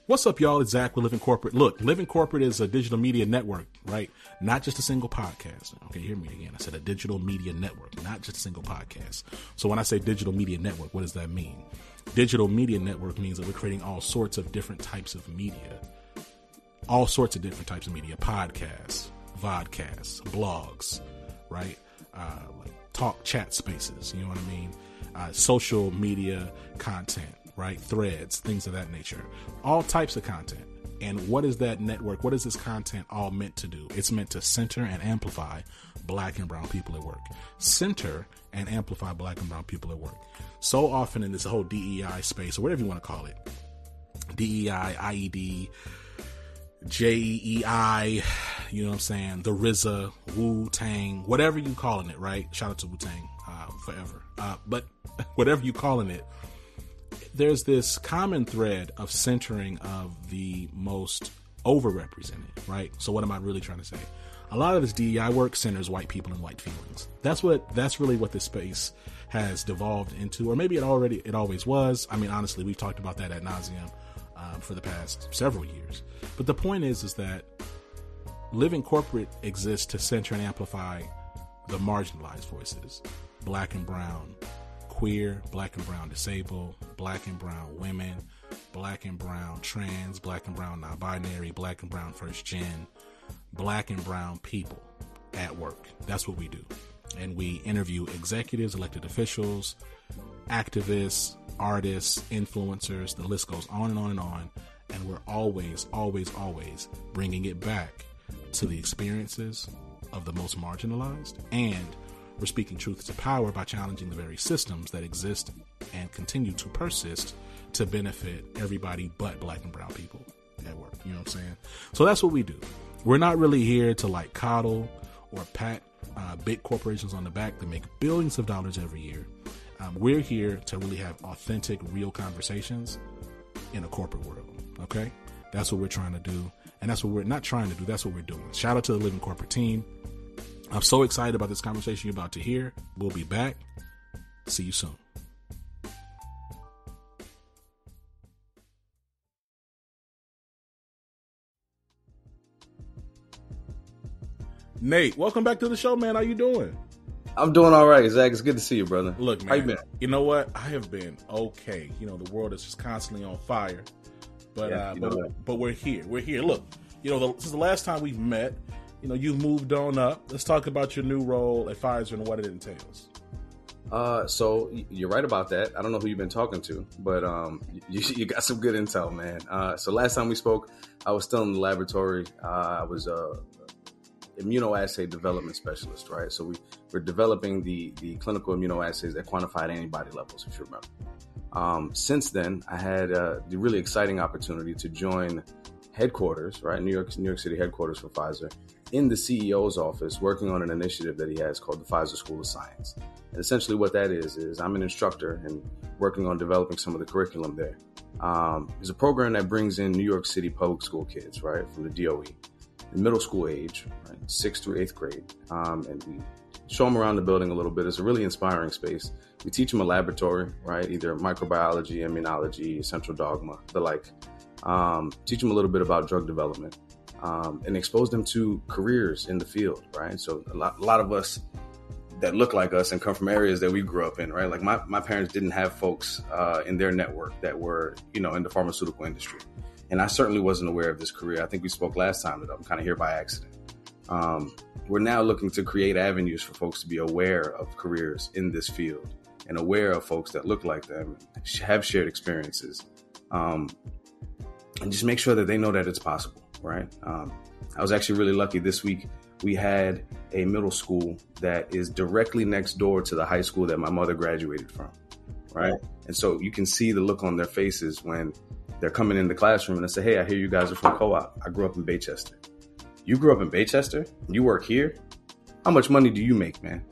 What's up, y'all? It's Zach with Living Corporate. Look, Living Corporate is a digital media network, right? Not just a single podcast. Okay, hear me again. I said a digital media network, not just a single podcast. So when I say digital media network, what does that mean? Digital media network means that we're creating all sorts of different types of media. All sorts of different types of media. Podcasts, vodcasts, blogs, right? Like talk chat spaces, you know what I mean? Social media content, right? Threads, things of that nature. All types of content. And what is that network? What is this content all meant to do? It's meant to center and amplify Black and brown people at work. Center and amplify Black and brown people at work. So often in this whole DEI space, or whatever you want to call it, DEI, IED, JEI, you know what I'm saying? The RZA, Wu-Tang, whatever you calling it, right? Shout out to Wu-Tang forever. But whatever you calling it, there's this common thread of centering of the most overrepresented, right? So what am I really trying to say? A lot of this DEI work centers white people and white feelings. That's really what this space has devolved into, or maybe it always was. I mean, honestly, we've talked about that ad nauseum for the past several years. But the point is that Living Corporate exists to center and amplify the marginalized voices, Black and brown, queer, Black and brown disabled, Black and brown women, Black and brown trans, Black and brown non-binary, Black and brown first gen, Black and brown people at work. That's what we do. And we interview executives, elected officials, activists, artists, influencers, the list goes on and on and on. And we're always, always, always bringing it back to the experiences of the most marginalized, and we're speaking truth to power by challenging the very systems that exist and continue to persist to benefit everybody but Black and brown people at work. You know what I'm saying? So that's what we do. We're not really here to like coddle or pat big corporations on the back that make billions of dollars every year. We're here to really have authentic, real conversations in a corporate world. Okay? That's what we're trying to do. And that's what we're not trying to do. That's what we're doing. Shout out to the Living Corporate team. I'm so excited about this conversation you're about to hear. We'll be back. See you soon. Nate, welcome back to the show, man. How you doing? I'm doing all right, Zach. It's good to see you, brother. Look, man, how you been? You know what? I have been okay. You know, the world is just constantly on fire. But but we're here. We're here. Look, you know, since the last time we've met, you know, you've moved on up. Let's talk about your new role at Pfizer and what it entails. So you're right about that. I don't know who you've been talking to, but you got some good intel, man. So last time we spoke, I was still in the laboratory. I was immunoassay development specialist, right? So we're developing the clinical immunoassays that quantified antibody levels, if you remember. Since then, I had the really exciting opportunity to join headquarters, right? New York City headquarters for Pfizer, in the CEO's office, working on an initiative that he has called the Pfizer School of Science. And essentially what that is I'm an instructor and working on developing some of the curriculum there. It's a program that brings in New York City public school kids, right, from the DOE, in middle school age, right, 6th through 8th grade. And we show them around the building a little bit. It's a really inspiring space. We teach them a laboratory, right, either microbiology, immunology, central dogma, the like. Teach them a little bit about drug development, and expose them to careers in the field, right? So a lot of us that look like us and come from areas that we grew up in, right? Like my parents didn't have folks in their network that were, you know, in the pharmaceutical industry. And I certainly wasn't aware of this career. I think we spoke last time that I'm kind of here by accident. We're now looking to create avenues for folks to be aware of careers in this field and aware of folks that look like them, have shared experiences, and just make sure that they know that it's possible, right? I was actually really lucky this week. We had a middle school that is directly next door to the high school that my mother graduated from, right? And so you can see the look on their faces when they're coming in the classroom and I say, hey, I hear you guys are from Co-op. I grew up in Baychester. You grew up in Baychester? You work here? How much money do you make, man?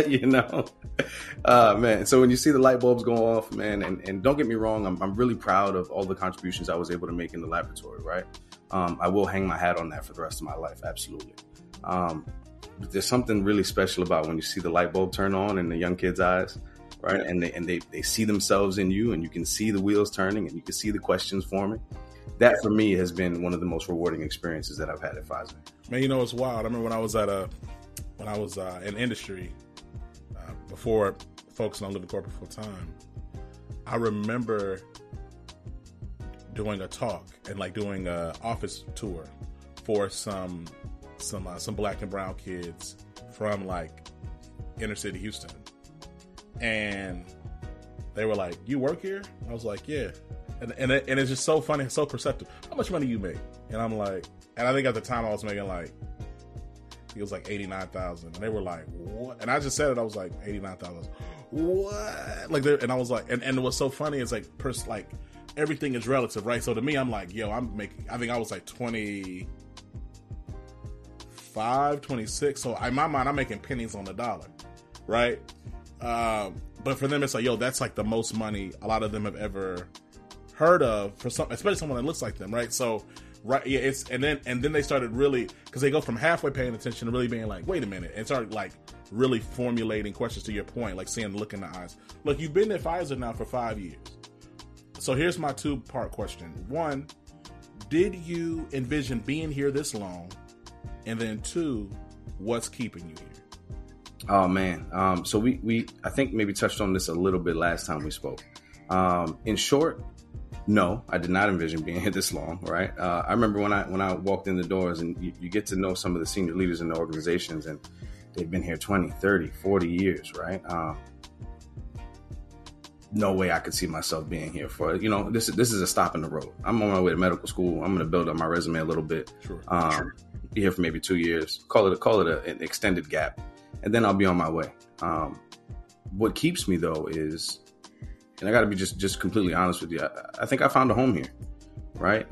You know, man. So when you see the light bulbs go off, man, and don't get me wrong, I'm really proud of all the contributions I was able to make in the laboratory, right? I will hang my hat on that for the rest of my life. Absolutely. But there's something really special about when you see the light bulb turn on in the young kid's eyes, right? And they see themselves in you, and you can see the wheels turning, and you can see the questions forming. That for me has been one of the most rewarding experiences that I've had at Pfizer. Man, you know, it's wild. I remember when I was in industry, before focusing on living corporate full time, I remember doing a talk and like doing a office tour for some black and brown kids from like inner city Houston, and they were like, "You work here?" I was like, "Yeah." And it's just so funny, so perceptive. How much money you make? And I'm like, and I think at the time I was making like, it was like $89,000, and they were like, "What?" And I just said it. I was like, $89,000. What? Like, and I was like, and what's so funny is like, like everything is relative, right? So to me, I'm like, yo, I'm making. I think I was like 25, 26. So in my mind, I'm making pennies on the dollar, right? But for them, it's like, yo, that's like the most money a lot of them have ever heard of, for some, especially someone that looks like them, right? So, right, yeah, it's and then they started really, because they go from halfway paying attention to really being like, wait a minute, and started like really formulating questions to your point, like seeing the look in the eyes. Look, you've been at Pfizer now for 5 years, so here's my 2-part question. 1, did you envision being here this long? And then 2, what's keeping you here? Oh man, so we I think maybe touched on this a little bit last time we spoke. In short, no, I did not envision being here this long, right? I remember when I walked in the doors, and you get to know some of the senior leaders in the organizations, and they've been here 20, 30, 40 years, right? No way I could see myself being here for, this is a stop in the road. I'm on my way to medical school. I'm going to build up my resume a little bit. Sure. Be here for maybe 2 years. Call it an extended gap, and then I'll be on my way. What keeps me though is, and I got to be just completely honest with you, I think I found a home here, right?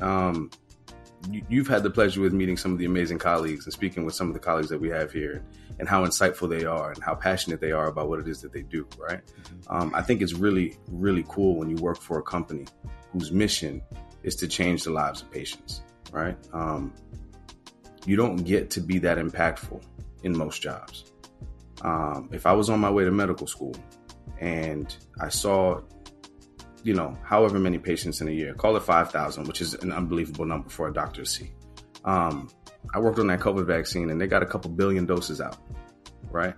You've had the pleasure with meeting some of the amazing colleagues and speaking with some of the colleagues that we have here, and how insightful they are and how passionate they are about what it is that they do, right? I think it's really, really cool when you work for a company whose mission is to change the lives of patients, right? You don't get to be that impactful in most jobs. If I was on my way to medical school and I saw, however many patients in a year, call it 5,000, which is an unbelievable number for a doctor to see. I worked on that COVID vaccine, and they got a couple billion doses out, right?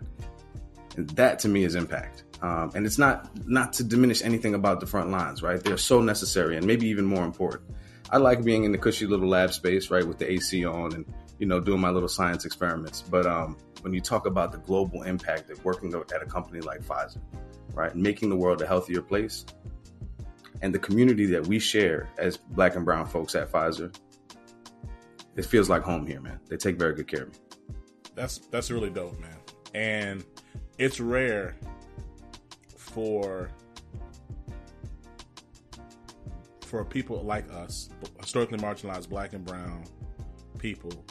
And that to me is impact. And it's not to diminish anything about the front lines, right? They're so necessary, and maybe even more important. I like being in the cushy little lab space, right, with the AC on and, doing my little science experiments. But when you talk about the global impact of working at a company like Pfizer, right, making the world a healthier place, and the community that we share as Black and brown folks at Pfizer, it feels like home here, man. They take very good care of me. That's really dope, man. And it's rare for people like us, historically marginalized Black and brown people,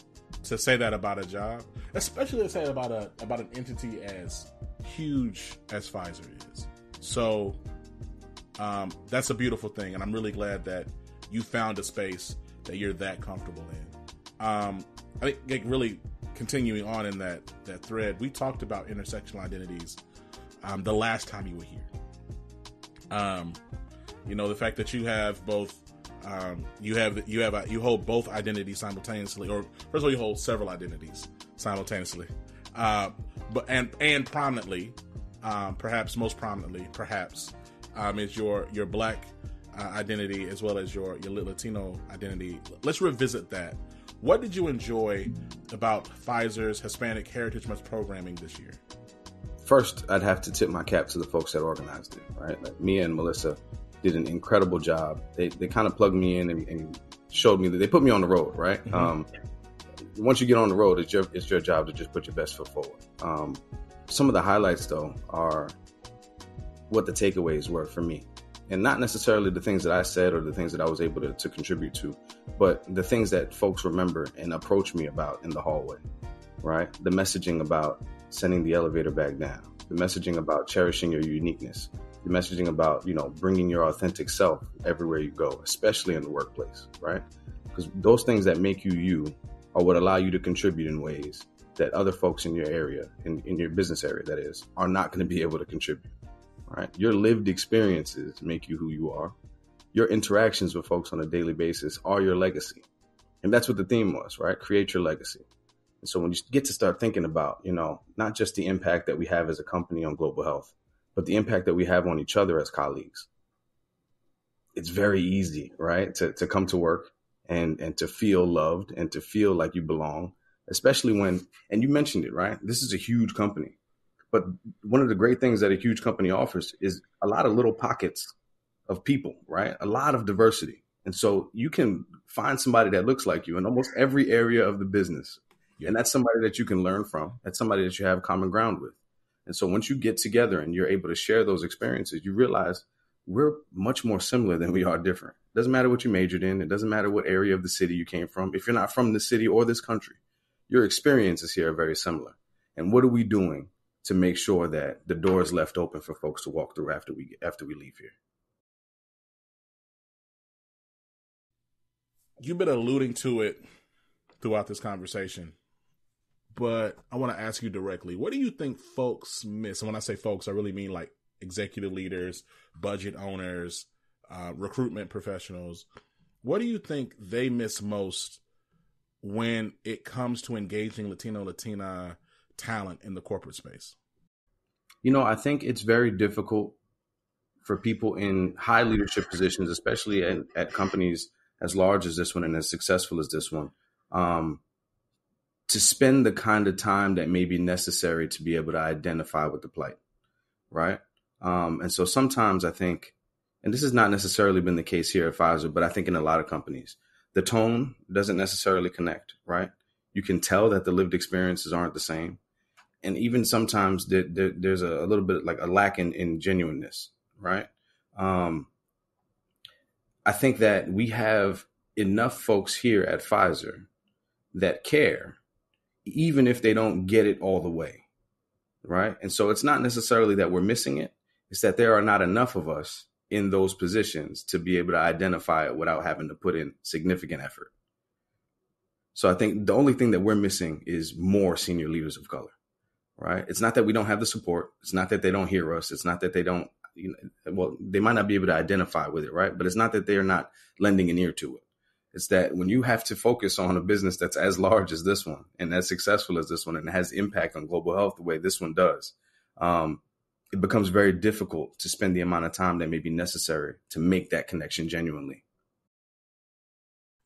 to say that about a job, especially to say it about an entity as huge as Pfizer is. So that's a beautiful thing, and I'm really glad that you found a space that you're that comfortable in. I think, like, really continuing on in that thread, we talked about intersectional identities the last time you were here. The fact that you have both, you hold both identities simultaneously, or first of all, you hold several identities simultaneously, but prominently, perhaps most prominently, is your Black identity as well as your Latino identity. Let's revisit that. What did you enjoy about Pfizer's Hispanic Heritage Month programming this year? First, I'd have to tip my cap to the folks that organized it, right? Like Mia and Melissa did an incredible job. They kind of plugged me in and showed me that they put me on the road, right? Mm-hmm. Once you get on the road, it's your job to just put your best foot forward. Some of the highlights, though, are what the takeaways were for me. And not necessarily the things that I said or the things that I was able to contribute to, but the things that folks remember and approach me about in the hallway, right? The messaging about sending the elevator back down, the messaging about cherishing your uniqueness, the messaging about, bringing your authentic self everywhere you go, especially in the workplace, right? Because those things that make you are what allow you to contribute in ways that other folks in your area, in your business area, that is, are not going to be able to contribute. right? Your lived experiences make you who you are. Your interactions with folks on a daily basis are your legacy. And that's what the theme was, right? Create your legacy. And so when you get to start thinking about, not just the impact that we have as a company on global health, but the impact that we have on each other as colleagues, it's very easy, right? To come to work and to feel loved and to feel like you belong, especially when, and you mentioned it, right? This is a huge company. But one of the great things that a huge company offers is a lot of little pockets of people, right? A lot of diversity. And so you can find somebody that looks like you in almost every area of the business. Yeah. And that's somebody that you can learn from. That's somebody that you have common ground with. And so once you get together and you're able to share those experiences, you realize we're much more similar than we are different. It doesn't matter what you majored in. It doesn't matter what area of the city you came from. If you're not from the city or this country, your experiences here are very similar. And what are we doing to make sure that the door is left open for folks to walk through after we leave here? You've been alluding to it throughout this conversation, but I want to ask you directly, what do you think folks miss? And when I say folks, I really mean like executive leaders, budget owners, recruitment professionals. What do you think they miss most when it comes to engaging Latina talent in the corporate space? I think it's very difficult for people in high leadership positions, especially at companies as large as this one and as successful as this one, to spend the kind of time that may be necessary to be able to identify with the plight, right? And so sometimes I think, and this has not necessarily been the case here at Pfizer, but I think in a lot of companies, the tone doesn't necessarily connect, right? You can tell that the lived experiences aren't the same. And even sometimes there's a little bit like a lack in genuineness, right? I think that we have enough folks here at Pfizer that care, even if they don't get it all the way, right? And so it's not necessarily that we're missing it. It's that there are not enough of us in those positions to be able to identify it without having to put in significant effort. So I think the only thing that we're missing is more senior leaders of color, right? It's not that we don't have the support. It's not that they don't hear us. It's not that they don't, they might not be able to identify with it, right? But it's not that they're not lending an ear to it. It's that when you have to focus on a business that's as large as this one and as successful as this one and has impact on global health the way this one does, it becomes very difficult to spend the amount of time that may be necessary to make that connection genuinely.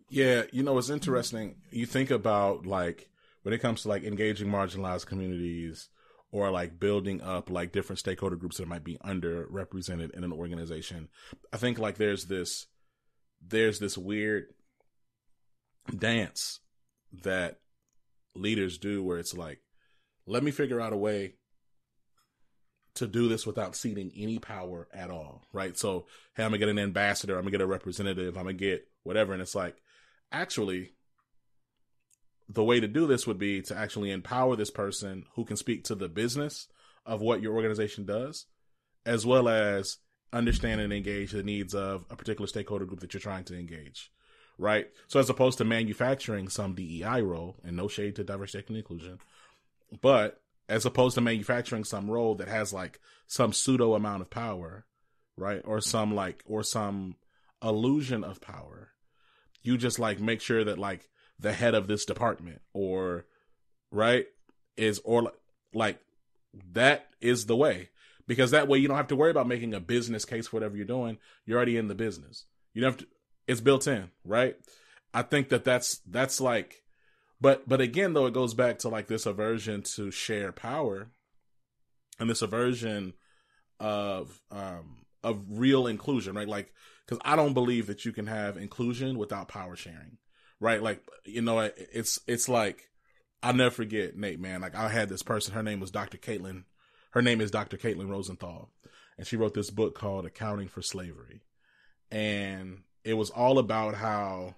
Yeah, it's interesting. You think about like when it comes to like engaging marginalized communities or like building up like different stakeholder groups that might be underrepresented in an organization. I think like there's this weird dance that leaders do where it's like, let me figure out a way to do this without ceding any power at all, right? So, hey, I'm gonna get an ambassador, I'm gonna get a representative, I'm gonna get whatever. And it's like, actually, the way to do this would be to actually empower this person who can speak to the business of what your organization does, as well as understand and engage the needs of a particular stakeholder group that you're trying to engage, right? So as opposed to manufacturing some DEI role, and no shade to diversity, equity, and inclusion, but as opposed to manufacturing some role that has like some pseudo amount of power, right? Or some illusion of power, you just like make sure that like the head of this department or right is, or like that is the way, because that way you don't have to worry about making a business case for whatever you're doing. You're already in the business. You don't have to, it's built in, right? I think that's like, but again, though, it goes back to like this aversion to share power and this aversion of real inclusion, right? Like, because I don't believe that you can have inclusion without power sharing, right? Like, it's like, I'll never forget, Nate, man. Like, I had this person, her name is Dr. Caitlin Rosenthal, and she wrote this book called Accounting for Slavery. And it was all about how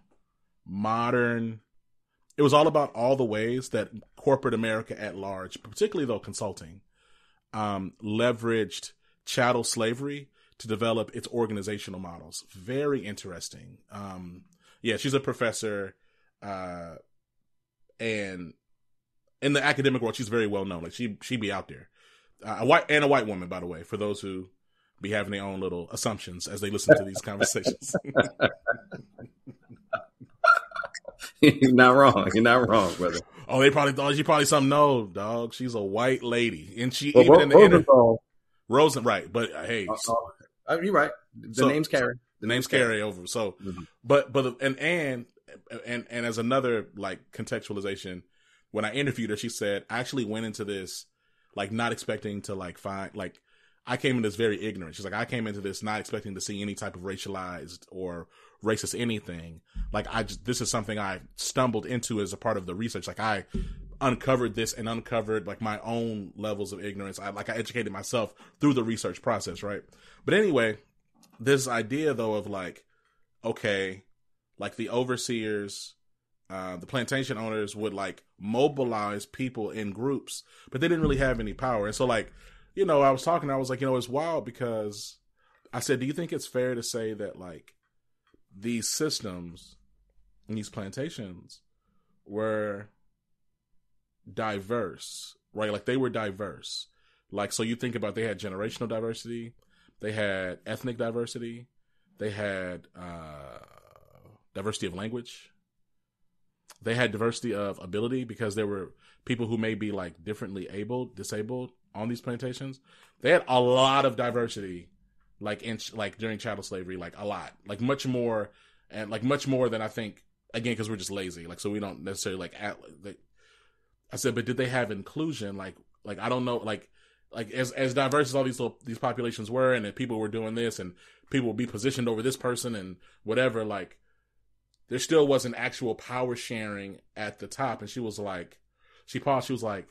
it was all about all the ways that corporate America at large, particularly though consulting, leveraged chattel slavery to develop its organizational models. Very interesting. Yeah, she's a professor, and in the academic world, she's very well known. Like she'd be out there. A white woman, by the way, for those who be having their own little assumptions as they listen to these conversations. You're not wrong. You're not wrong, brother. Oh, they probably thought she probably something. No, dog. She's a white lady, and she Well, even in the Rosenthal. Rosen, right? But hey, you're right. The names carry. The names carry over. So, but and as another like contextualization, when I interviewed her, she said I actually went into this like not expecting to like find like I came in this very ignorant. She's like I came into this not expecting to see any type of racialized or racist anything. Like this is something I stumbled into as a part of the research. Like I uncovered this and uncovered like my own levels of ignorance. I educated myself through the research process, right? But anyway, this idea though of like, okay, like the overseers, the plantation owners would like mobilize people in groups, but they didn't really have any power. And so like, you know, I was like, you know, it's wild because I said, do you think it's fair to say that like these systems and these plantations were diverse, right? Like they were diverse. Like, so you think about, they had generational diversity, they had ethnic diversity, they had diversity of language, they had diversity of ability because there were people who may be like differently disabled on these plantations. They had a lot of diversity, like during chattel slavery, like a lot, like much more, and like much more than I think. Again, because we're just lazy, like so we don't necessarily like. I said, but did they have inclusion? Like I don't know, like as diverse as all these populations were, and that people were doing this, and people would be positioned over this person and whatever. Like there still wasn't actual power sharing at the top. And she was like, she paused. She was like,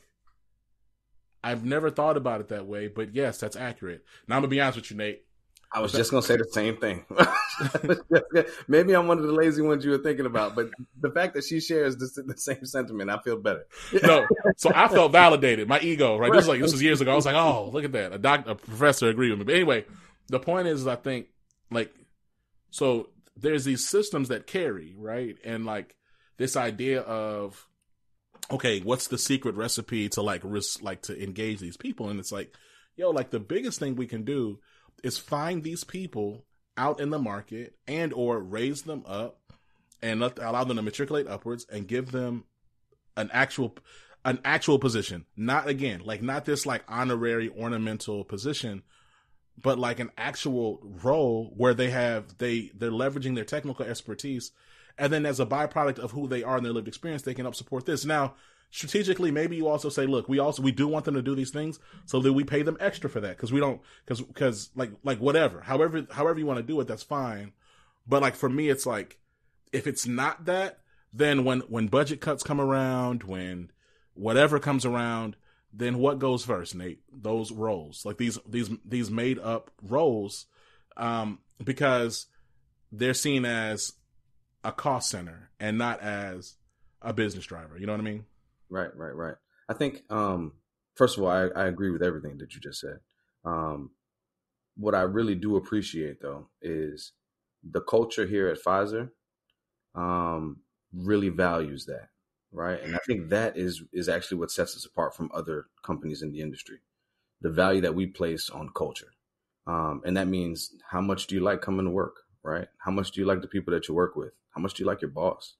I've never thought about it that way, but yes, that's accurate. Now I'm gonna be honest with you, Nate. I was just going to say the same thing. Maybe I'm one of the lazy ones you were thinking about, but the fact that she shares the same sentiment, I feel better. No, so I felt validated. My ego, right? This was years ago. I was like, oh, look at that. A professor agreed with me. But anyway, the point is, I think, like, so there's these systems that carry, right? And like this idea of, okay, what's the secret recipe to like to engage these people? And it's like, yo, like the biggest thing we can do is find these people out in the market and or raise them up and allow them to matriculate upwards and give them an actual position. Not again, like not this like honorary ornamental position, but like an actual role where they're leveraging their technical expertise. And then as a byproduct of who they are and their lived experience, they can help support this. Now, strategically, maybe you also say, look, we do want them to do these things, so that we pay them extra for that. Cause we don't, cause like whatever, however you want to do it, that's fine. But like, for me, it's like, if it's not that, then when budget cuts come around, when whatever comes around, then what goes first, Nate? Those roles, like these made up roles, because they're seen as a cost center and not as a business driver. You know what I mean? Right. I think, first of all, I agree with everything that you just said. What I really do appreciate, though, is the culture here at Pfizer really values that, right? And I think that is actually what sets us apart from other companies in the industry, the value that we place on culture. And that means, how much do you like coming to work, right? How much do you like the people that you work with? How much do you like your boss,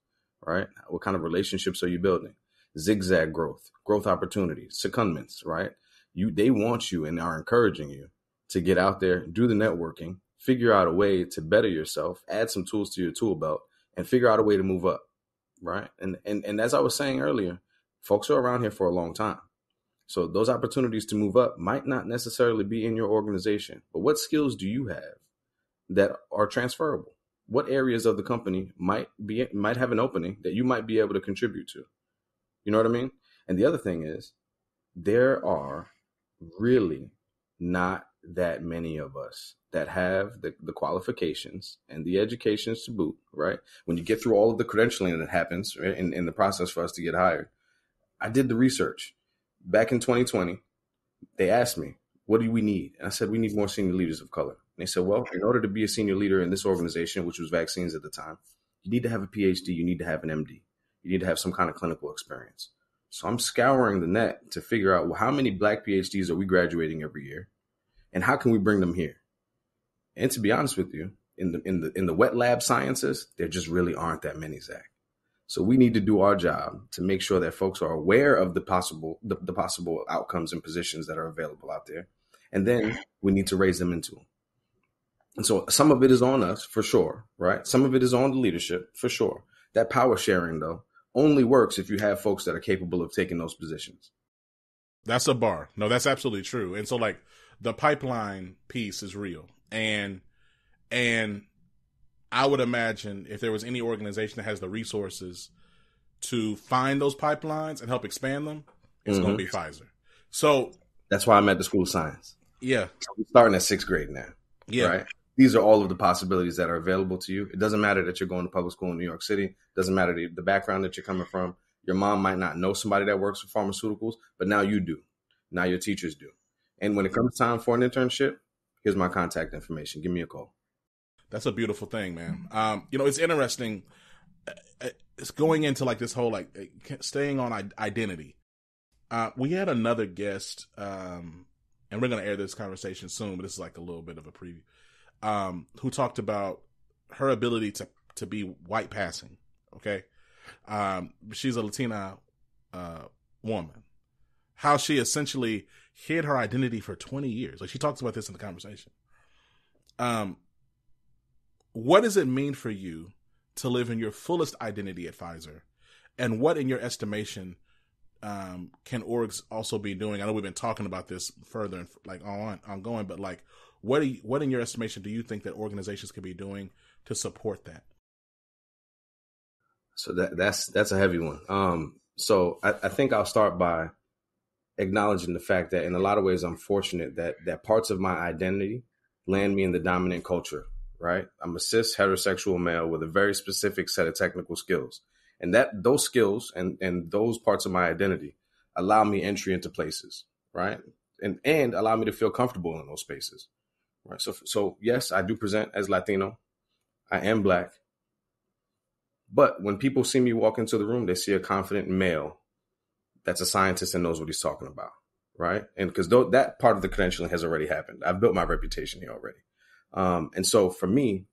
right? What kind of relationships are you building? Zigzag growth opportunities, secondments, right? They want you and are encouraging you to get out there, do the networking, figure out a way to better yourself, add some tools to your tool belt, and figure out a way to move up, right? And as I was saying earlier, folks are around here for a long time. So those opportunities to move up might not necessarily be in your organization, but what skills do you have that are transferable? What areas of the company might have an opening that you might be able to contribute to? You know what I mean? And the other thing is, there are really not that many of us that have the qualifications and the educations to boot, right? When you get through all of the credentialing that happens, right, in the process for us to get hired. I did the research. Back in 2020, they asked me, what do we need? And I said, we need more senior leaders of color. And they said, well, in order to be a senior leader in this organization, which was vaccines at the time, you need to have a PhD, you need to have an MD. You need to have some kind of clinical experience. So I'm scouring the net to figure out, well, how many Black PhDs are we graduating every year? And how can we bring them here? And to be honest with you, in the wet lab sciences, there just really aren't that many, Zach. So we need to do our job to make sure that folks are aware of the possible outcomes and positions that are available out there. And then we need to raise them into them. And so some of it is on us for sure, right? Some of it is on the leadership for sure. That power sharing, though, only works if you have folks that are capable of taking those positions. That's a bar. No, that's absolutely true. And so like the pipeline piece is real. And I would imagine if there was any organization that has the resources to find those pipelines and help expand them, it's going to be Pfizer. So that's why I'm at the School of Science. Yeah. We're starting at 6th grade now. Yeah. Right. These are all of the possibilities that are available to you. It doesn't matter that you're going to public school in New York City. It doesn't matter the background that you're coming from. Your mom might not know somebody that works for pharmaceuticals, but now you do. Now your teachers do. And when it comes time for an internship, here's my contact information. Give me a call. That's a beautiful thing, man. It's interesting. It's going into like this whole, like staying on identity. We had another guest, and we're going to air this conversation soon, but this is like a little bit of a preview, who talked about her ability to be white passing. Okay. She's a Latina, woman, how she essentially hid her identity for 20 years. Like she talks about this in the conversation. What does it mean for you to live in your fullest identity at Pfizer? And what, in your estimation, can orgs also be doing? I know we've been talking about this further and like ongoing, but like, what in your estimation do you think that organizations could be doing to support that? So that's a heavy one. So I think I'll start by acknowledging the fact that in a lot of ways I'm fortunate that parts of my identity land me in the dominant culture. Right? I'm a cis heterosexual male with a very specific set of technical skills. And those skills and those parts of my identity allow me entry into places, right? And allow me to feel comfortable in those spaces. Right. So yes, I do present as Latino. I am Black. But when people see me walk into the room, they see a confident male that's a scientist and knows what he's talking about. Right. And because that part of the credentialing has already happened. I've built my reputation here already. And so for me,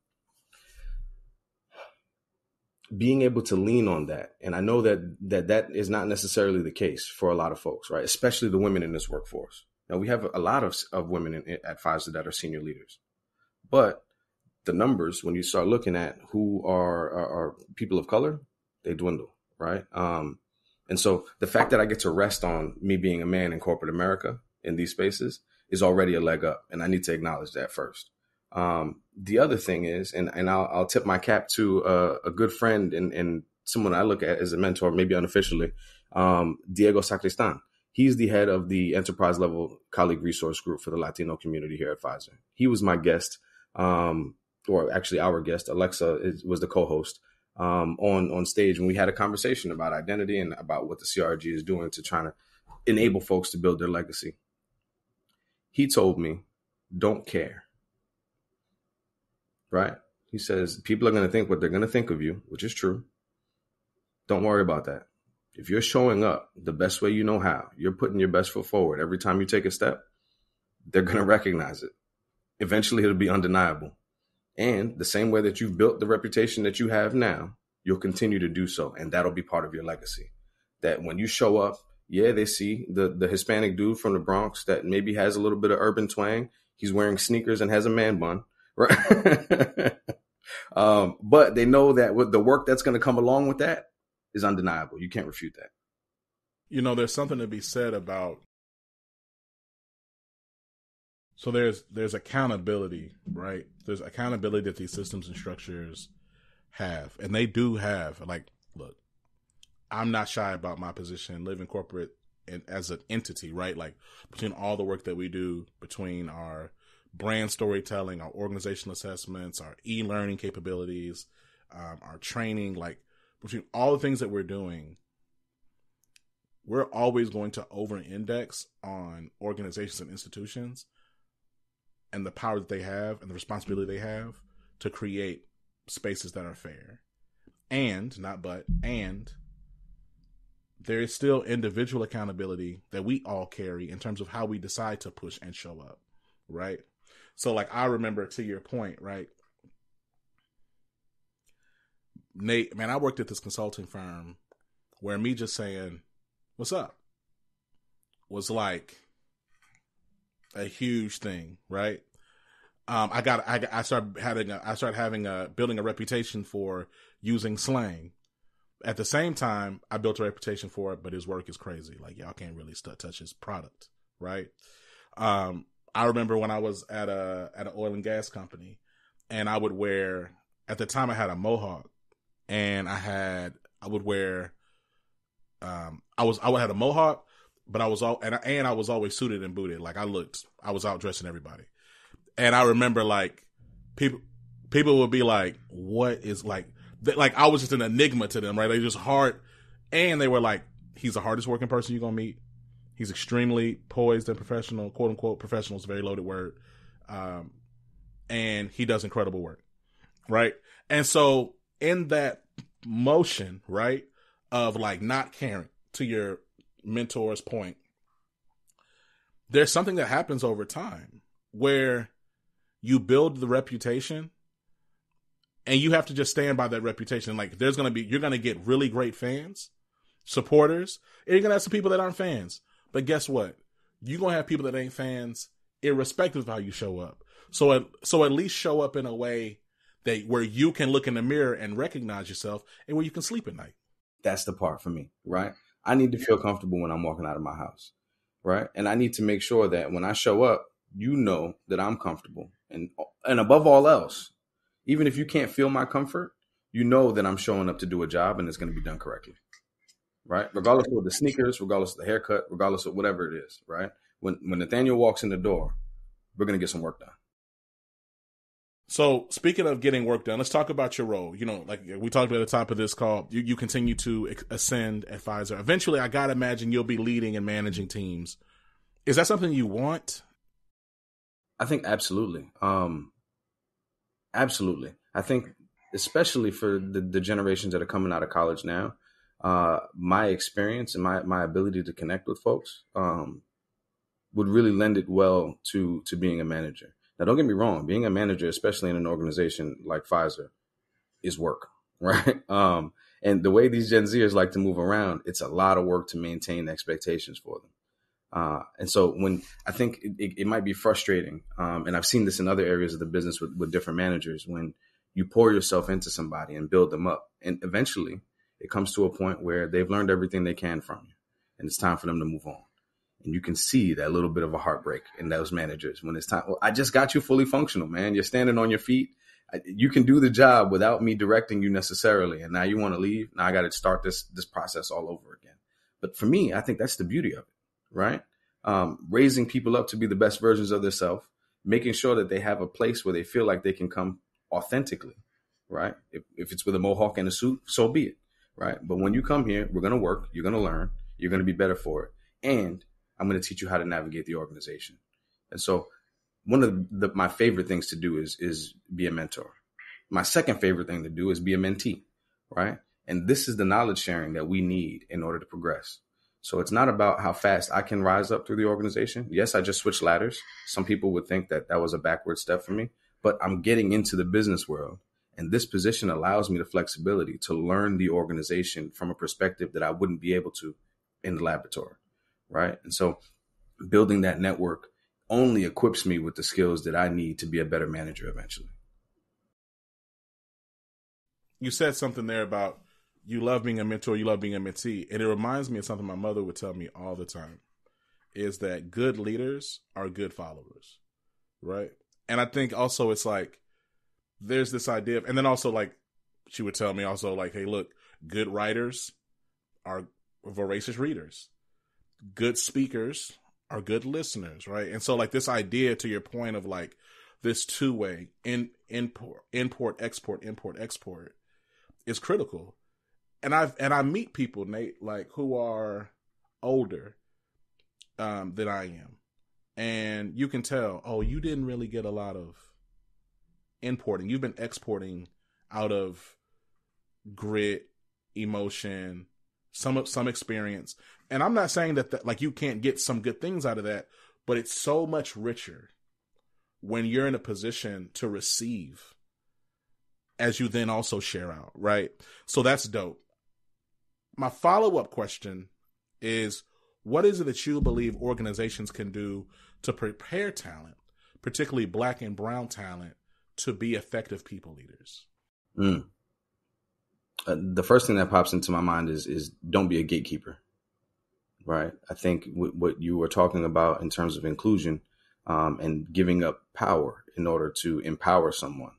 being able to lean on that, and I know that is not necessarily the case for a lot of folks, right? Especially the women in this workforce. Now, we have a lot of women at Pfizer that are senior leaders, but the numbers, when you start looking at who are people of color, they dwindle, right? And so the fact that I get to rest on me being a man in corporate America in these spaces is already a leg up, and I need to acknowledge that first. The other thing is, and I'll tip my cap to a good friend and someone I look at as a mentor, maybe unofficially, Diego Sacristan. He's the head of the enterprise level colleague resource group for the Latino community here at Pfizer. He was my guest, or actually our guest. Alexa was the co-host on stage, and we had a conversation about identity and about what the CRG is doing to try to enable folks to build their legacy. He told me, don't care. Right? He says, people are going to think what they're going to think of you, which is true. Don't worry about that. If you're showing up the best way you know how, you're putting your best foot forward every time you take a step, they're going to recognize it. Eventually, it'll be undeniable. And the same way that you've built the reputation that you have now, you'll continue to do so. And that'll be part of your legacy. That when you show up, yeah, they see the Hispanic dude from the Bronx that maybe has a little bit of urban twang. He's wearing sneakers and has a man bun. Right. But they know that with the work that's going to come along with that is undeniable. You can't refute that. There's something to be said about, so there's accountability, right? There's accountability that these systems and structures have, and they do have, like, look, I'm not shy about my position, living corporate and as an entity, right? Like between all the work that we do, between our brand storytelling, our organizational assessments, our e-learning capabilities, our training, like between all the things that we're doing, we're always going to over-index on organizations and institutions and the power that they have and the responsibility they have to create spaces that are fair. And there is still individual accountability that we all carry in terms of how we decide to push and show up, right? So like, I remember, to your point, right? Nate, man, I worked at this consulting firm where me just saying, "What's up?" was like a huge thing, right? I started building a reputation for using slang. At the same time, I built a reputation for it, but his work is crazy. Like, y'all can't really touch his product, right? I remember when I was at an oil and gas company, and I would wear, at the time I had a mohawk, and I would wear, I would have a mohawk, but I was always suited and booted. Like, I was out dressing everybody. And I remember, like, people would be like, what is, like I was just an enigma to them, right? They just hard. And they were like, he's the hardest working person you're going to meet. He's extremely poised and professional, quote unquote. Professional is a very loaded word. And he does incredible work. Right. And so in that motion, right, of like not caring, to your mentor's point, there's something that happens over time where you build the reputation, and you have to just stand by that reputation. Like, you're going to get really great fans, supporters, and you're going to have some people that aren't fans. But guess what? You're going to have people that ain't fans irrespective of how you show up. So at least show up in a way where you can look in the mirror and recognize yourself, and where you can sleep at night. That's the part for me, right? I need to feel comfortable when I'm walking out of my house, right? And I need to make sure that when I show up, you know that I'm comfortable. And above all else, even if you can't feel my comfort, you know that I'm showing up to do a job and it's going to be done correctly, right? Regardless of the sneakers, regardless of the haircut, regardless of whatever it is, right? When Nathaniel walks in the door, we're going to get some work done. So speaking of getting work done, let's talk about your role. You know, like we talked about at the top of this call, you continue to ascend at Pfizer. Eventually, I got to imagine you'll be leading and managing teams. Is that something you want? I think absolutely. Absolutely. I think especially for the generations that are coming out of college now, my experience and my ability to connect with folks would really lend it well to being a manager. Now, don't get me wrong. Being a manager, especially in an organization like Pfizer, is work, right? And the way these Gen Zers like to move around, it's a lot of work to maintain expectations for them. And so when I think it might be frustrating, and I've seen this in other areas of the business with different managers, when you pour yourself into somebody and build them up, and eventually it comes to a point where they've learned everything they can from you, and it's time for them to move on. And you can see that little bit of a heartbreak in those managers when it's time. Well, I just got you fully functional, man. You're standing on your feet. You can do the job without me directing you necessarily. And now you want to leave. Now I got to start this process all over again. But for me, I think that's the beauty of it, right? Raising people up to be the best versions of themselves, making sure that they have a place where they feel like they can come authentically, right? If it's with a mohawk and a suit, so be it, right? But when you come here, we're going to work. You're going to learn. You're going to be better for it. And I'm going to teach you how to navigate the organization. And so one of my favorite things to do is be a mentor. My second favorite thing to do is be a mentee, right? And this is the knowledge sharing that we need in order to progress. So it's not about how fast I can rise up through the organization. Yes, I just switched ladders. Some people would think that was a backward step for me, but I'm getting into the business world. And this position allows me the flexibility to learn the organization from a perspective that I wouldn't be able to in the laboratory. Right. And so building that network only equips me with the skills that I need to be a better manager eventually. You said something there about you love being a mentor, you love being a mentee. And it reminds me of something my mother would tell me all the time, is that good leaders are good followers. Right. And I think also it's like there's this idea of, and then also like she would tell me also like, hey, look, good writers are voracious readers. Good speakers are good listeners, right? And so like this idea, to your point, of like this two-way import export is critical. And I meet people, Nate, like who are older than I am, and you can tell, oh, you didn't really get a lot of importing. You've been exporting out of grit, emotion, some experience. And I'm not saying that like you can't get some good things out of that, but it's so much richer when you're in a position to receive as you then also share out, right? So that's dope. My follow-up question is, what is it that you believe organizations can do to prepare talent, particularly Black and brown talent, to be effective people leaders? The first thing that pops into my mind is don't be a gatekeeper, right? I think what you were talking about in terms of inclusion and giving up power in order to empower someone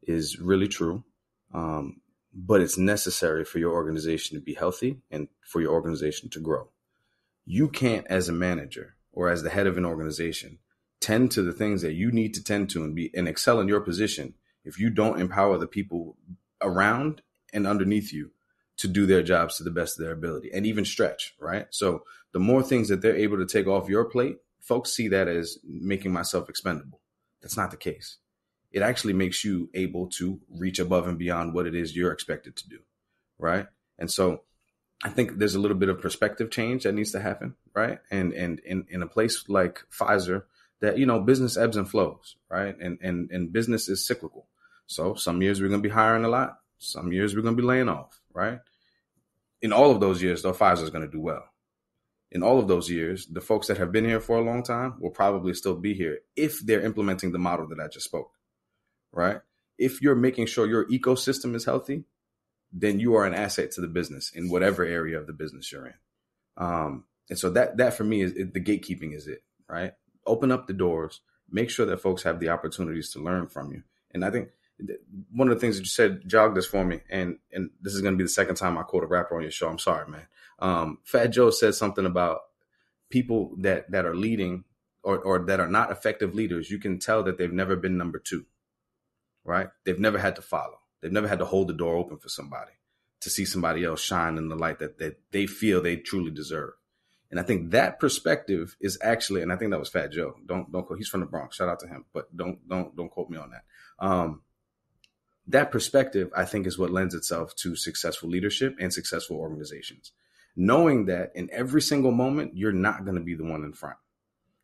is really true. But it's necessary for your organization to be healthy and for your organization to grow. You can't, as a manager or as the head of an organization, tend to the things that you need to tend to and excel in your position if you don't empower the people around and underneath you to do their jobs to the best of their ability and even stretch, right? So the more things that they're able to take off your plate, folks see that as making myself expendable. That's not the case. It actually makes you able to reach above and beyond what it is you're expected to do, right? And so I think there's a little bit of perspective change that needs to happen, right? And in a place like Pfizer, that, business ebbs and flows, right? And business is cyclical. So some years we're going to be hiring a lot. Some years we're going to be laying off, right? In all of those years, though, Pfizer is going to do well. In all of those years, the folks that have been here for a long time will probably still be here if they're implementing the model that I just spoke, right? If you're making sure your ecosystem is healthy, then you are an asset to the business in whatever area of the business you're in. And so that for me is the gatekeeping is it, right? Open up the doors, make sure that folks have the opportunities to learn from you. And I think one of the things that you said jogged this for me, and this is going to be the second time I quote a rapper on your show. I'm sorry, man. Fat Joe said something about people that are leading or that are not effective leaders. You can tell that they've never been number two, right? They've never had to follow. They've never had to hold the door open for somebody to see somebody else shine in the light that they feel they truly deserve. And I think that perspective is actually, and I think that was Fat Joe. Don't quote. He's from the Bronx. Shout out to him, but don't quote me on that. That perspective, I think, is what lends itself to successful leadership and successful organizations. Knowing that in every single moment, you're not going to be the one in front,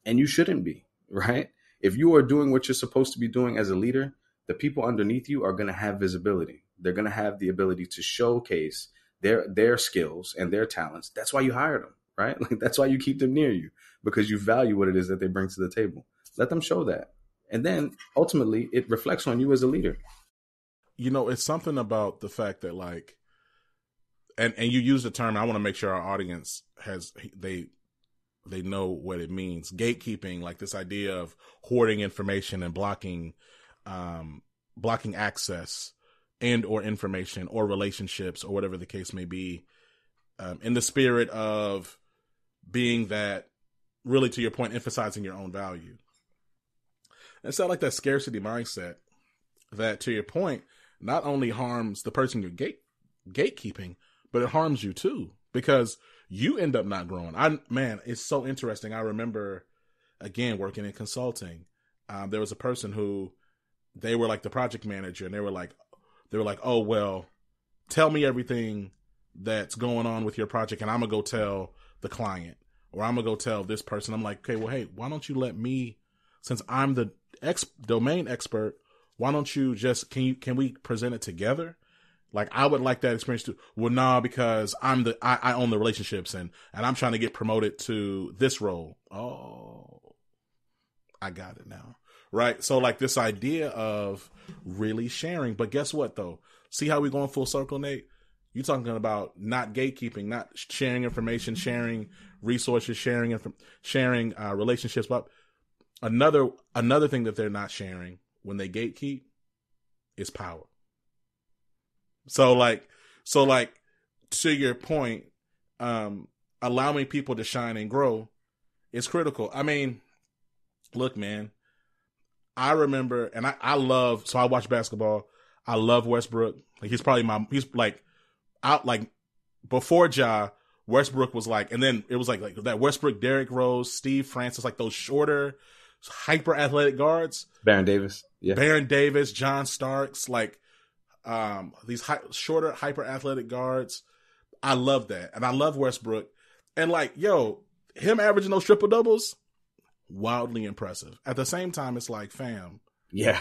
and you shouldn't be, right? If you are doing what you're supposed to be doing as a leader, the people underneath you are going to have visibility. They're going to have the ability to showcase their skills and their talents. That's why you hire them, right? Like, that's why you keep them near you, because you value what it is that they bring to the table. Let them show that. And then ultimately it reflects on you as a leader. It's something about the fact that, like, and you use the term, I want to make sure our audience they know what it means. Gatekeeping, like this idea of hoarding information and blocking access and or information or relationships or whatever the case may be, in the spirit of being that, really, to your point, emphasizing your own value. It's not like that scarcity mindset that, to your point, not only harms the person you're gatekeeping, but it harms you too, because you end up not growing. It's so interesting. I remember, again, working in consulting. There was a person who, they were like the project manager, and they were like, oh, well, tell me everything that's going on with your project, and I'm gonna go tell the client, or I'm gonna go tell this person. I'm like, okay, well, hey, why don't you let me, since I'm the domain expert, why don't you just, can we present it together? Like, I would like that experience too. Well, nah, because I own the relationships and I'm trying to get promoted to this role. Oh, I got it now. Right. So, like, this idea of really sharing, but guess what though? See how we're going full circle, Nate? You're talking about not gatekeeping, not sharing information, sharing resources, sharing relationships. But another thing that they're not sharing when they gatekeep is power. So like to your point, allowing people to shine and grow is critical. I mean, look, man, I remember, and I watch basketball. I love Westbrook. Like, before Ja, Westbrook was like, and then it was like that Westbrook, Derrick Rose, Steve Francis, like those shorter, hyper athletic guards. Baron Davis. Yeah. Baron Davis, John Starks, like, these shorter, hyper athletic guards. I love that. And I love Westbrook. And like, yo, him averaging those triple doubles, wildly impressive. At the same time, it's like, fam. Yeah.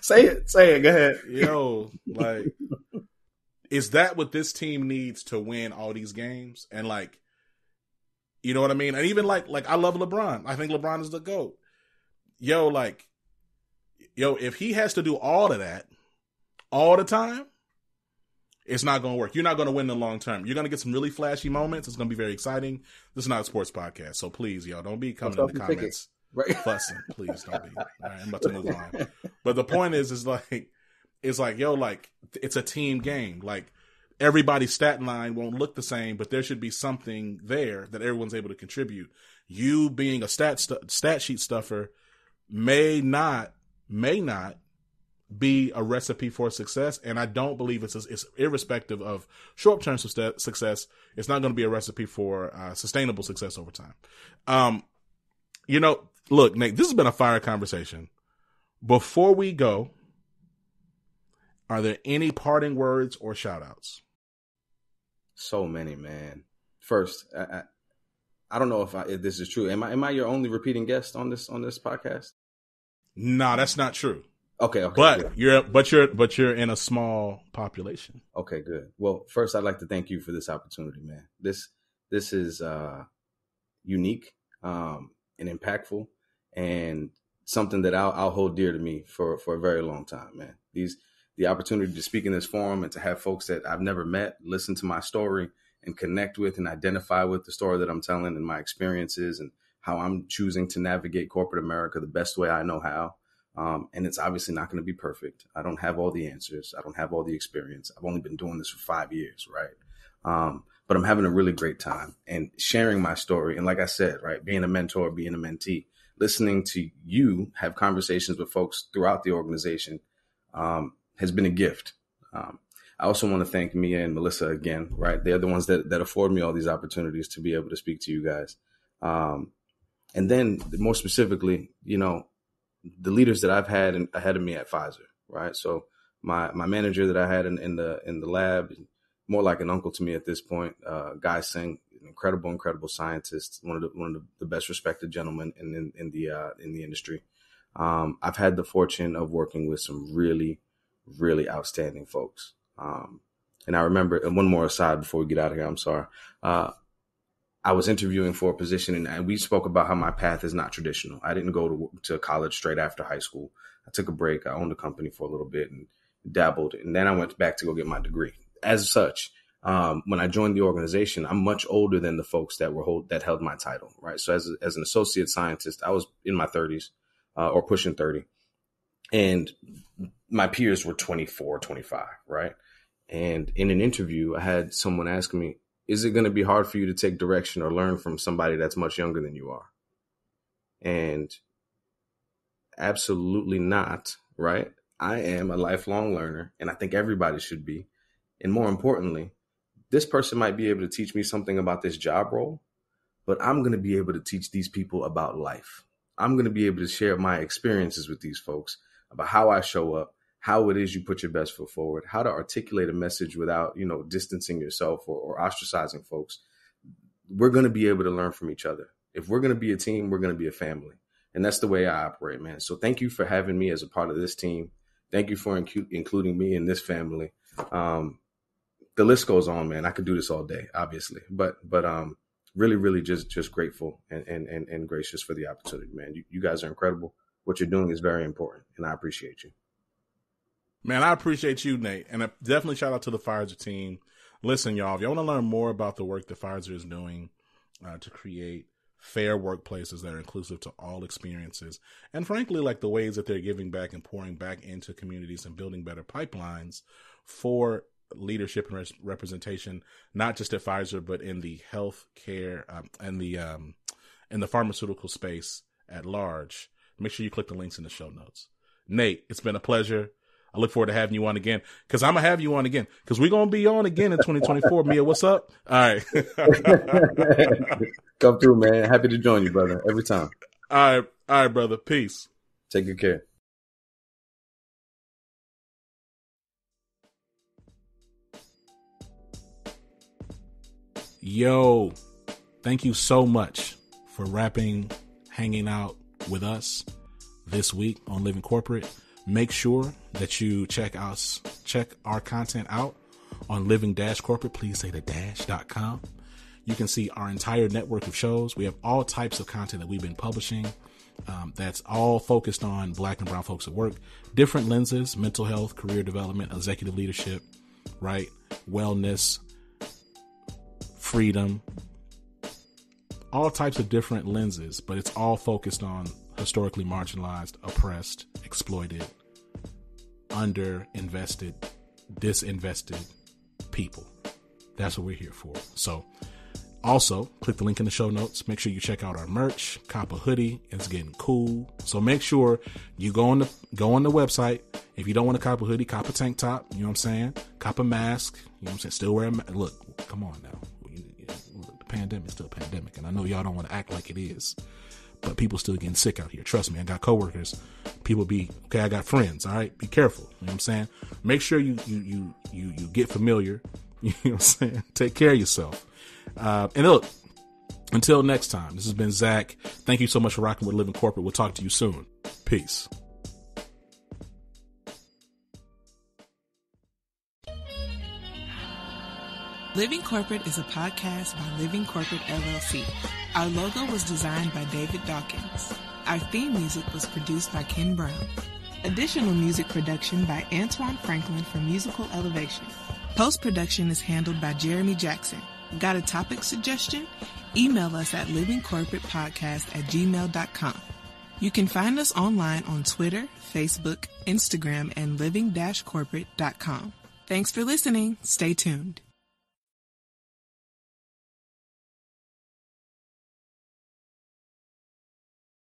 Say it. Go ahead. Yo, like, is that what this team needs to win all these games? And like, you know what I mean? And even like I love LeBron. I think LeBron is the GOAT. Yo, if he has to do all of that all the time, it's not going to work. You're not going to win in the long term. You're going to get some really flashy moments. It's going to be very exciting. This is not a sports podcast. So please, y'all, don't be coming in the comments fussing. Please don't be. All right, I'm about to move on. But the point is like, yo, like, it's a team game. Like, everybody's stat line won't look the same, but there should be something there that everyone's able to contribute. You being a stat sheet stuffer may not be a recipe for success, and I don't believe it's irrespective of short-term success. It's not going to be a recipe for sustainable success over time. Look, Nate, this has been a fire conversation. Before we go, are there any parting words or shout-outs? So many, man. First, I don't know if this is true. Am I your only repeating guest on this podcast? Nah, that's not true. Okay. But you're in a small population. Okay, good. Well, first, I'd like to thank you for this opportunity, man. This is unique and impactful, and something that I'll hold dear to me for a very long time, man. The opportunity to speak in this forum and to have folks that I've never met listen to my story and connect with and identify with the story that I'm telling and my experiences and how I'm choosing to navigate corporate America the best way I know how. And it's obviously not going to be perfect. I don't have all the answers. I don't have all the experience. I've only been doing this for 5 years, right? But I'm having a really great time and sharing my story. And like I said, right, being a mentor, being a mentee, listening to you have conversations with folks throughout the organization has been a gift. I also want to thank Mia and Melissa again, right? They're the ones that afford me all these opportunities to be able to speak to you guys. And then more specifically, the leaders that I've had ahead of me at Pfizer, right? So my manager that I had in the lab, more like an uncle to me at this point, Guy Singh, an incredible scientist, one of the best respected gentlemen in the industry. I've had the fortune of working with some really, really outstanding folks. And I remember, and one more aside before we get out of here, I'm sorry. I was interviewing for a position, and we spoke about how my path is not traditional. I didn't go to college straight after high school. I took a break. I owned a company for a little bit and dabbled. And then I went back to go get my degree. As such, when I joined the organization, I'm much older than the folks that held my title, right? So as an associate scientist, I was in my 30s or pushing 30. And my peers were 24, 25, right? And in an interview, I had someone ask me, is it going to be hard for you to take direction or learn from somebody that's much younger than you are? And absolutely not, right? I am a lifelong learner, and I think everybody should be. And more importantly, this person might be able to teach me something about this job role, but I'm going to be able to teach these people about life. I'm going to be able to share my experiences with these folks about how I show up, how it is you put your best foot forward, how to articulate a message without, distancing yourself or ostracizing folks. We're going to be able to learn from each other. If we're going to be a team, we're going to be a family. And that's the way I operate, man. So thank you for having me as a part of this team. Thank you for including me in this family. The list goes on, man. I could do this all day, obviously, but really, really just grateful and gracious for the opportunity, man. You guys are incredible. What you're doing is very important, and I appreciate you. Man, I appreciate you, Nate. And definitely shout out to the Pfizer team. Listen, y'all, if y'all want to learn more about the work that Pfizer is doing to create fair workplaces that are inclusive to all experiences, and frankly, like the ways that they're giving back and pouring back into communities and building better pipelines for leadership and representation, not just at Pfizer, but in the health care and in the pharmaceutical space at large. Make sure you click the links in the show notes. Nate, it's been a pleasure. I look forward to having you on again, because I'm going to have you on again, because we're going to be on again in 2024. Mia, what's up? All right. Come through, man. Happy to join you, brother, every time. All right, brother. Peace. Take good care. Yo, thank you so much for hanging out with us this week on Living Corporate. Make sure that you check our content out on living-corporate. Please say the dash.com. You can see our entire network of shows. We have all types of content that we've been publishing. That's all focused on Black and brown folks at work, different lenses, mental health, career development, executive leadership, right? Wellness, freedom, all types of different lenses, but it's all focused on historically marginalized, oppressed, exploited, underinvested, disinvested people. That's what we're here for. So also click the link in the show notes. Make sure you check out our merch. Cop a hoodie. It's getting cool. So make sure you go on the website. If you don't want to cop a hoodie, cop a tank top. You know what I'm saying? Cop a mask. You know what I'm saying? Still wear a mask. Look, come on now. The pandemic's still a pandemic. And I know y'all don't want to act like it is, but people still getting sick out here. Trust me, I got coworkers. People I got friends. All right. Be careful. You know what I'm saying? Make sure you get familiar. You know what I'm saying? Take care of yourself. And look, until next time, this has been Zach. Thank you so much for rocking with Living Corporate. We'll talk to you soon. Peace. Living Corporate is a podcast by Living Corporate LLC. Our logo was designed by David Dawkins. Our theme music was produced by Ken Brown. Additional music production by Antoine Franklin for Musical Elevation. Post-production is handled by Jeremy Jackson. Got a topic suggestion? Email us at livingcorporatepodcast@gmail.com. You can find us online on Twitter, Facebook, Instagram, and living-corporate.com. Thanks for listening. Stay tuned.